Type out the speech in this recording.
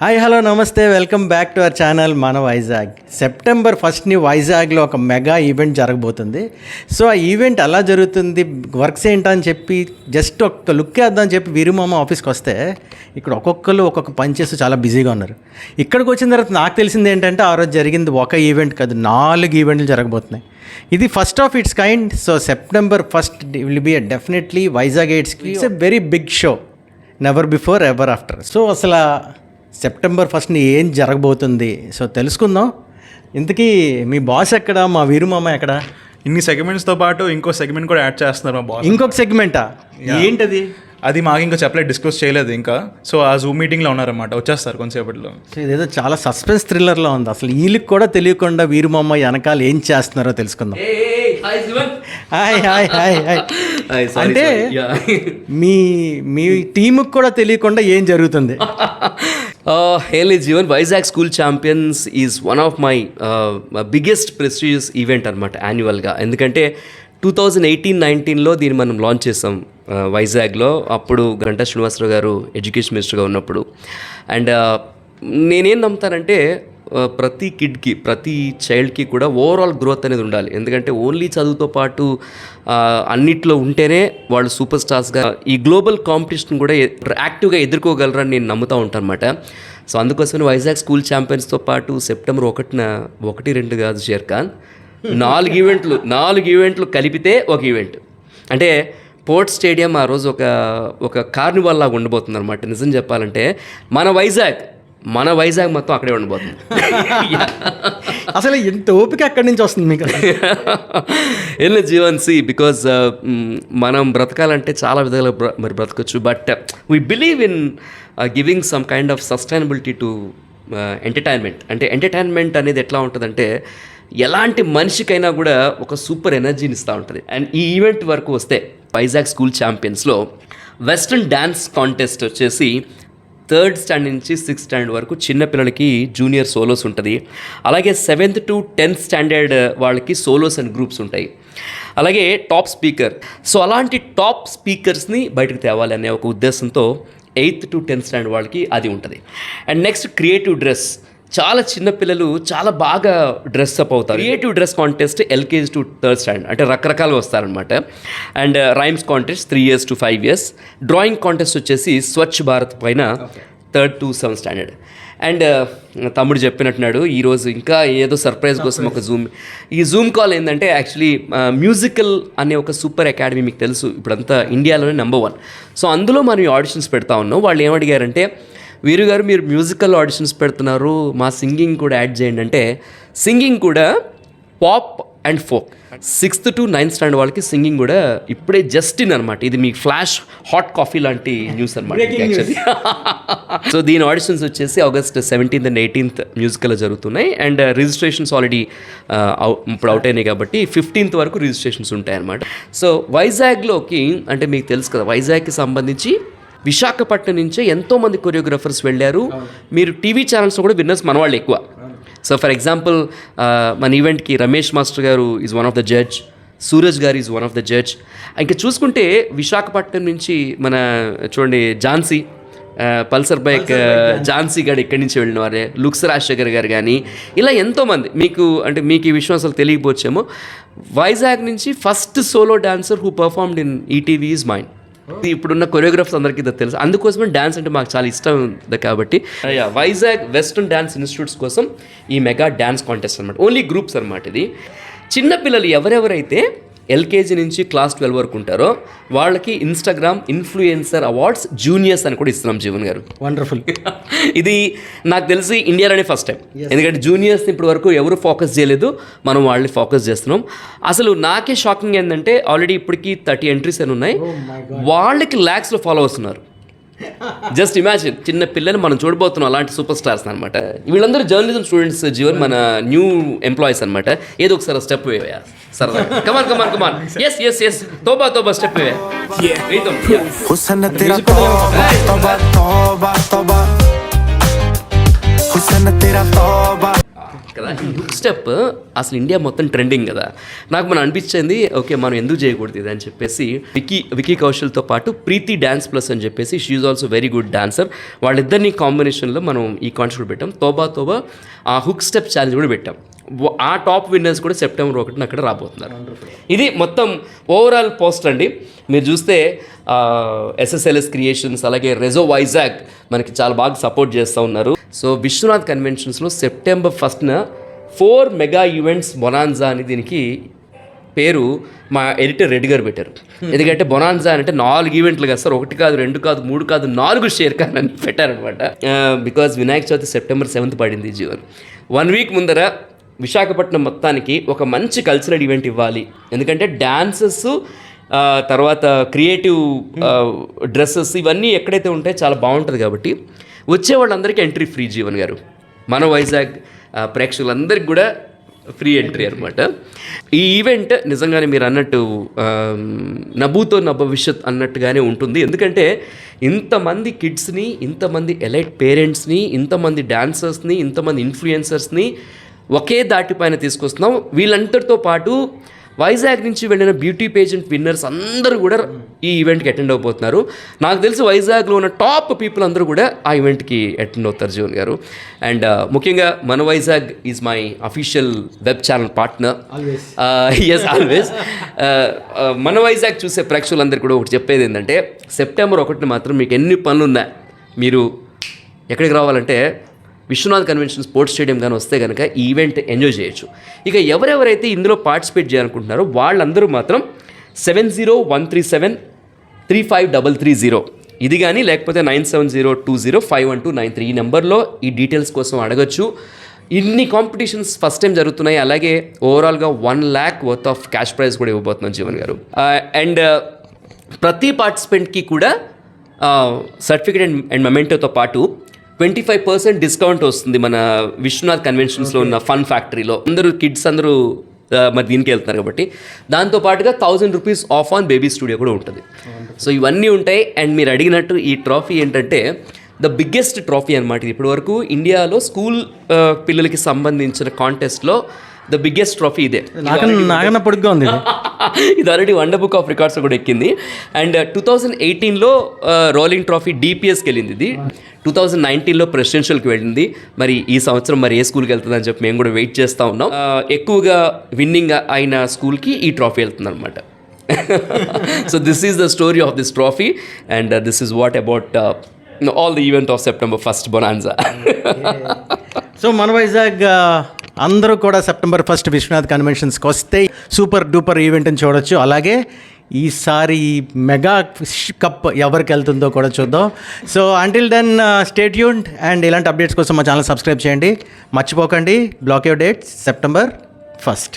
Hi hello నమస్తే, welcome back to our channel మన Vizag. September 1ని వైజాగ్లో ఒక మెగా ఈవెంట్ జరగబోతుంది. సో ఆ ఈవెంట్ ఎలా జరుగుతుంది, వర్క్స్ ఏంటని చెప్పి జస్ట్ ఒక లుక్ వేద్దామని చెప్పి వీరుమామ ఆఫీస్కి వస్తే ఇక్కడ ఒక్కొక్కరు ఒక్కొక్క పని చేస్తూ చాలా బిజీగా ఉన్నారు. ఇక్కడికి వచ్చిన తర్వాత నాకు తెలిసింది ఏంటంటే ఆ రోజు జరిగింది ఒక ఈవెంట్ కాదు, 4 ఈవెంట్లు జరగబోతున్నాయి. ఇది first of its kind. So September 1 will be definitely Vizag ఎయిట్స్కి it's a very big show, never before ever after. So అసలు సెప్టెంబర్ 1ని ఏం జరగబోతుంది సో తెలుసుకుందాం. ఇంతకీ మీ బాస్ ఎక్కడ, మా వీరుమామ ఎక్కడ? ఇన్ని సెగ్మెంట్స్తో పాటు ఇంకో సెగ్మెంట్ కూడా యాడ్ చేస్తున్నారు మా బాస్. ఇంకొక సెగ్మెంటా? ఏంటది? అది మాకు ఇంకా చెప్పలేదు, డిస్కస్ చేయలేదు ఇంకా. సో ఆ జూమ్ మీటింగ్లో ఉన్నారన్నమాట, వచ్చేస్తారు కొంతసేపట్లో. సో ఇదేదో చాలా సస్పెన్స్ థ్రిల్లర్లో ఉంది. అసలు వీళ్ళకి కూడా తెలియకుండా వీరుమామ వెనకాల ఏం చేస్తున్నారో తెలుసుకుందాం. Hi hi hi hi. అంటే మీ టీముకి కూడా తెలియకుండా ఏం జరుగుతుంది? Hey Jeevan, Vizag School Champions is one of my biggest prestigious event అనమాట యాన్యువల్గా. ఎందుకంటే 2018-19లో దీన్ని మనం లాంచ్ చేసాం వైజాగ్లో. అప్పుడు గంటా శ్రీనివాసరావు గారు ఎడ్యుకేషన్ మినిస్టర్గా ఉన్నప్పుడు. అండ్ నేనేం నమ్ముతానంటే ప్రతి కిడ్కి, ప్రతి చైల్డ్కి కూడా ఓవరాల్ గ్రోత్ అనేది ఉండాలి. ఎందుకంటే ఓన్లీ చదువుతో పాటు అన్నిట్లో ఉంటేనే వాళ్ళు సూపర్ స్టార్స్గా ఈ గ్లోబల్ కాంపిటీషన్ కూడా యాక్టివ్గా ఎదుర్కోగలరని నేను నమ్ముతూ ఉంటాను అనమాట. సో అందుకోసమే వైజాగ్ స్కూల్ ఛాంపియన్స్తో పాటు సెప్టెంబర్ 1న 1-2 కాదు షేర్ఖాన్, 4 ఈవెంట్లు కలిపితే ఒక ఈవెంట్. అంటే పోర్ట్ స్టేడియం ఆ రోజు ఒక కార్నివాల్ లాగా ఉండబోతుంది అనమాట. నిజం చెప్పాలంటే మన వైజాగ్ మొత్తం అక్కడే ఉండబోతుంది. అసలు ఎంత ఓపిక అక్కడి నుంచి వస్తుంది మీకు? ఏం జీవన్ సి, బికాజ్ మనం బ్రతకాలంటే చాలా విధాలుగా మరి బ్రతకచ్చు. But we believe in giving some kind of sustainability to entertainment. అంటే ఎంటర్టైన్మెంట్ అనేది ఎట్లా ఉంటుందంటే ఎలాంటి మనిషికైనా కూడా ఒక సూపర్ ఎనర్జీని ఇస్తూ ఉంటుంది. అండ్ ఈ ఈవెంట్ వరకు వస్తే వైజాగ్ స్కూల్ ఛాంపియన్స్లో వెస్ట్రన్ డ్యాన్స్ కాంటెస్ట్ వచ్చేసి 3rd స్టాండర్డ్ నుంచి 6th స్టాండర్డ్ వరకు చిన్నపిల్లలకి జూనియర్ సోలోస్ ఉంటుంది. అలాగే 7th to 10th స్టాండర్డ్ వాళ్ళకి సోలోస్ అండ్ గ్రూప్స్ ఉంటాయి. అలాగే టాప్ స్పీకర్. సో అలాంటి టాప్ స్పీకర్స్ని బయటకు తేవాలి అనే ఒక ఉద్దేశంతో 8th to 10th స్టాండర్డ్ వాళ్ళకి అది ఉంటుంది. And next creative dress. చాలా చిన్నపిల్లలు చాలా బాగా డ్రెస్అప్ అవుతారు. Creative dress contest LKG to 3rd standard, అంటే రకరకాలుగా వస్తారనమాట. And rhymes contest 3 years to 5 years. Drawing contest వచ్చేసి స్వచ్ఛ భారత్ పైన 3rd to 7th standard. And తమ్ముడు చెప్పినట్టున్నాడు ఈరోజు ఇంకా ఏదో సర్ప్రైజ్ కోసం ఒక జూమ్ కాల్ ఏంటంటే యాక్చువల్లీ మ్యూజికల్ అనే ఒక సూపర్ అకాడమీ మీకు తెలుసు, ఇప్పుడంతా ఇండియాలోనే నెంబర్ 1. సో అందులో మనం ఆడిషన్స్ పెడతా ఉన్నాం. వాళ్ళు ఏమడిగారంటే, వీరు గారు మీరు మ్యూజికల్ ఆడిషన్స్ పెడుతున్నారు, మా సింగింగ్ కూడా యాడ్ చేయండి అంటే, సింగింగ్ కూడా pop and folk 6th to 9th standard వాళ్ళకి సింగింగ్ కూడా ఇప్పుడే జస్ట్ ఇన్ అనమాట. ఇది మీకు ఫ్లాష్ హాట్ కాఫీ లాంటి న్యూస్ అనమాట యాక్చువల్లీ. సో దీని ఆడిషన్స్ వచ్చేసి August 17th and 18th మ్యూజికల్లో జరుగుతున్నాయి. అండ్ రిజిస్ట్రేషన్స్ ఆల్రెడీ ఇప్పుడు అవుట్ అయినాయి కాబట్టి 15th వరకు రిజిస్ట్రేషన్స్ ఉంటాయి అనమాట. సో వైజాగ్లోకి అంటే మీకు తెలుసు కదా, వైజాగ్కి సంబంధించి విశాఖపట్నం నుంచే ఎంతోమంది కొరియోగ్రాఫర్స్ వెళ్ళారు. మీరు టీవీ ఛానల్స్లో కూడా విన్నర్స్ మన వాళ్ళు ఎక్కువ. సో ఫర్ ఎగ్జాంపుల్ మన ఈవెంట్కి Ramesh master garu is one of the judge, Suraj garu is one of the judge. ఇంకా చూసుకుంటే విశాఖపట్నం నుంచి మన చూడండి ఝాన్సీ పల్సర్ బైక్ ఝాన్సీ గారు ఇక్కడి నుంచి వెళ్ళిన వారే, లుక్స్ రాజశేఖర్ గారు కానీ ఇలా ఎంతోమంది. మీకు ఈ విషయం అసలు తెలియకపోవచ్చేమో, వైజాగ్ నుంచి first solo dancer who performed in ETV is mine. ఇప్పుడున్న కొరియోగ్రాఫర్స్ అందరికీ ఇది తెలుసు. అందుకోసమే డ్యాన్స్ అంటే మాకు చాలా ఇష్టం ఉంది కాబట్టి వైజాగ్ వెస్ట్రన్ డ్యాన్స్ ఇన్స్టిట్యూట్స్ కోసం ఈ మెగా డ్యాన్స్ కాంటెస్ట్ అనమాట. ఓన్లీ గ్రూప్స్ అనమాట ఇది. చిన్నపిల్లలు ఎవరెవరైతే LKG నుంచి క్లాస్ 12 వరకు ఉంటారో వాళ్ళకి ఇన్స్టాగ్రామ్ ఇన్ఫ్లుయెన్సర్ అవార్డ్స్ జూనియర్స్ అని కూడా ఇస్తున్నాం జీవన్ గారు. వండర్ఫుల్. ఇది నాకు తెలిసి ఇండియాలోనే ఫస్ట్ టైం. ఎందుకంటే జూనియర్స్ని ఇప్పటి వరకు ఎవరు ఫోకస్ చేయలేదు, మనం వాళ్ళని ఫోకస్ చేస్తున్నాం. అసలు నాకే షాకింగ్ ఏంటంటే ఆల్రెడీ ఇప్పటికి 30 ఎంట్రీస్ అని ఉన్నాయి. వాళ్ళకి ల్యాక్స్లో ఫాలోవర్స్ ఉన్నారు. జస్ట్ ఇమాజిన్, చిన్న పిల్లలు మనం చూడబోతున్నాం అలాంటి సూపర్ స్టార్స్ అనమాట. వీళ్ళందరూ జర్నలిజం స్టూడెంట్స్ జీవన్, మన న్యూ ఎంప్లాయీస్ అనమాట. ఏదో ఒకసారి స్టెప్ వేయా సరదా. కమాన్ ఎస్ తోబా స్టెప్ వేయా. కదా ఈ హుక్ స్టెప్ అసలు ఇండియా మొత్తం ట్రెండింగ్ కదా. నాకు మనం అనిపించింది ఓకే మనం ఎందుకు చేయకూడదు ఇది అని చెప్పేసి వికీ కౌశల్తో పాటు ప్రీతి డ్యాన్స్ ప్లస్ అని చెప్పేసి she is also very good dancer, వాళ్ళిద్దరిని కాంబినేషన్లో మనం ఈ కాన్సెప్ట్ పెట్టాం. తోబా ఆ హుక్ స్టెప్ ఛాలెంజ్ కూడా పెట్టాం. ఆ టాప్ విన్నర్స్ కూడా సెప్టెంబర్ 1న అక్కడ రాబోతున్నారు. ఇది మొత్తం ఓవరాల్ పోస్టర్ అండి. మీరు చూస్తే SSLS క్రియేషన్స్ అలాగే రెజో వైజాగ్ మనకి చాలా బాగా సపోర్ట్ చేస్తూ ఉన్నారు. సో విశ్వనాథ్ కన్వెన్షన్స్లో సెప్టెంబర్ 1న 4 మెగా ఈవెంట్స్ బొనాన్జా అని దీనికి పేరు మా ఎడిటర్ రెడ్డి గారు పెట్టారు. ఎందుకంటే బొనాన్జా అంటే 4 ఈవెంట్లు కదా సార్, 1 కాదు 2 కాదు 3 కాదు 4 షేర్ ఖాన్ అని పెట్టారనమాట. Because Vinayaka Chavithi September 7th పడింది జీవన్. 1 వీక్ ముందర విశాఖపట్నం మొత్తానికి ఒక మంచి కల్చరల్ ఈవెంట్ ఇవ్వాలి. ఎందుకంటే డాన్సెస్ తర్వాత క్రియేటివ్ డ్రెస్సెస్ ఇవన్నీ ఎక్కడైతే ఉంటాయో చాలా బాగుంటుంది కాబట్టి వచ్చే వాళ్ళందరికీ ఎంట్రీ ఫ్రీ జీవన్ గారు. మన వైజాగ్ ప్రేక్షకులందరికీ కూడా ఫ్రీ ఎంట్రీ అనమాట. ఈ ఈవెంట్ నిజంగానే మీరు అన్నట్టు నభూతో నభవిష్యత్ అన్నట్టుగానే ఉంటుంది. ఎందుకంటే ఇంతమంది కిడ్స్ని, ఇంతమంది ఎలైట్ పేరెంట్స్ని, ఇంతమంది డాన్సర్స్ని, ఇంతమంది ఇన్ఫ్లుయెన్సర్స్ని ఒకే దాటిపైన తీసుకొస్తున్నాం. వీళ్ళందరితో పాటు వైజాగ్ నుంచి వెళ్ళిన బ్యూటీ పేజెంట్ విన్నర్స్ అందరూ కూడా ఈ ఈవెంట్కి అటెండ్ అయిపోతున్నారు. నాకు తెలిసి వైజాగ్లో ఉన్న టాప్ పీపుల్ అందరూ కూడా ఆ ఈవెంట్కి అటెండ్ అవుతారు జీవన్ గారు. అండ్ ముఖ్యంగా మన Vizag is my official web channel partner. Yes always. మన వైజాగ్ చూసే ప్రేక్షకులందరూ కూడా ఒకటి చెప్పేది ఏంటంటే సెప్టెంబర్ 1న మాత్రం మీకు ఎన్ని పనులు ఉన్నా మీరు ఎక్కడికి రావాలంటే విశ్వనాథ్ కన్వెన్షన్ స్పోర్ట్స్ స్టేడియం కానీ వస్తే కనుక ఈ ఈవెంట్ ఎంజాయ్ చేయొచ్చు. ఇక ఎవరెవరైతే ఇందులో పార్టిసిపేట్ చేయాలనుకుంటున్నారో వాళ్ళందరూ మాత్రం 7013735330 ఇది కానీ లేకపోతే 9702051293 ఈ నెంబర్లో ఈ డీటెయిల్స్ కోసం అడగచ్చు. ఇన్ని కాంపిటీషన్స్ ఫస్ట్ టైం జరుగుతున్నాయి. అలాగే ఓవరాల్గా 1 lakh worth of cash prize కూడా ఇవ్వబోతున్నాం జీవన్ గారు. అండ్ ప్రతి పార్టిసిపెంట్కి కూడా సర్టిఫికేట్ అండ్ మెమెంటోతో పాటు 25% డిస్కౌంట్ వస్తుంది మన విశ్వనాథ్ కన్వెన్షన్స్లో ఉన్న ఫన్ ఫ్యాక్టరీలో. అందరూ కిడ్స్ అందరూ మరి దీనికి వెళ్తున్నారు కాబట్టి దాంతోపాటుగా 1000 rupees of on baby studio కూడా ఉంటుంది. సో ఇవన్నీ ఉంటాయి. అండ్ మీరు అడిగినట్టు ఈ ట్రాఫీ ఏంటంటే ద బిగ్గెస్ట్ ట్రాఫీ అనమాట. ఇప్పటి వరకు ఇండియాలో స్కూల్ పిల్లలకి సంబంధించిన కాంటెస్ట్లో ద బిగ్గెస్ట్ ట్రాఫీ ఇదే. నాకన్నా పొడుగ్గా ఉంది ఇది already world book of records కూడా ఎక్కింది. అండ్ 2018లో రోలింగ్ ట్రాఫీ DPSకి వెళ్ళింది. ఇది 2019లో ప్రెసిడెన్షియల్కి వెళ్ళింది. మరి ఈ సంవత్సరం మరి ఏ స్కూల్కి వెళ్తుంది అని చెప్పి మేము కూడా వెయిట్ చేస్తూ ఉన్నాం. ఎక్కువగా విన్నింగ్ అయిన స్కూల్కి ఈ ట్రాఫీ వెళ్తుంది అనమాట. So this is the story of this trophy and this is what about all the event of September 1st bonanza. So మన వైజాగ్ అందరూ కూడా September 1st విశ్వనాథ్ కన్వెన్షన్స్కి వస్తే సూపర్ డూపర్ ఈవెంట్ని చూడొచ్చు. అలాగే ఈసారి మెగా కప్ ఎవరికి వెళ్తుందో కూడా చూద్దాం. So until then stay tuned and ఇలాంటి అప్డేట్స్ కోసం మా ఛానల్ సబ్స్క్రైబ్ చేయండి. మర్చిపోకండి, black your dates September 1st.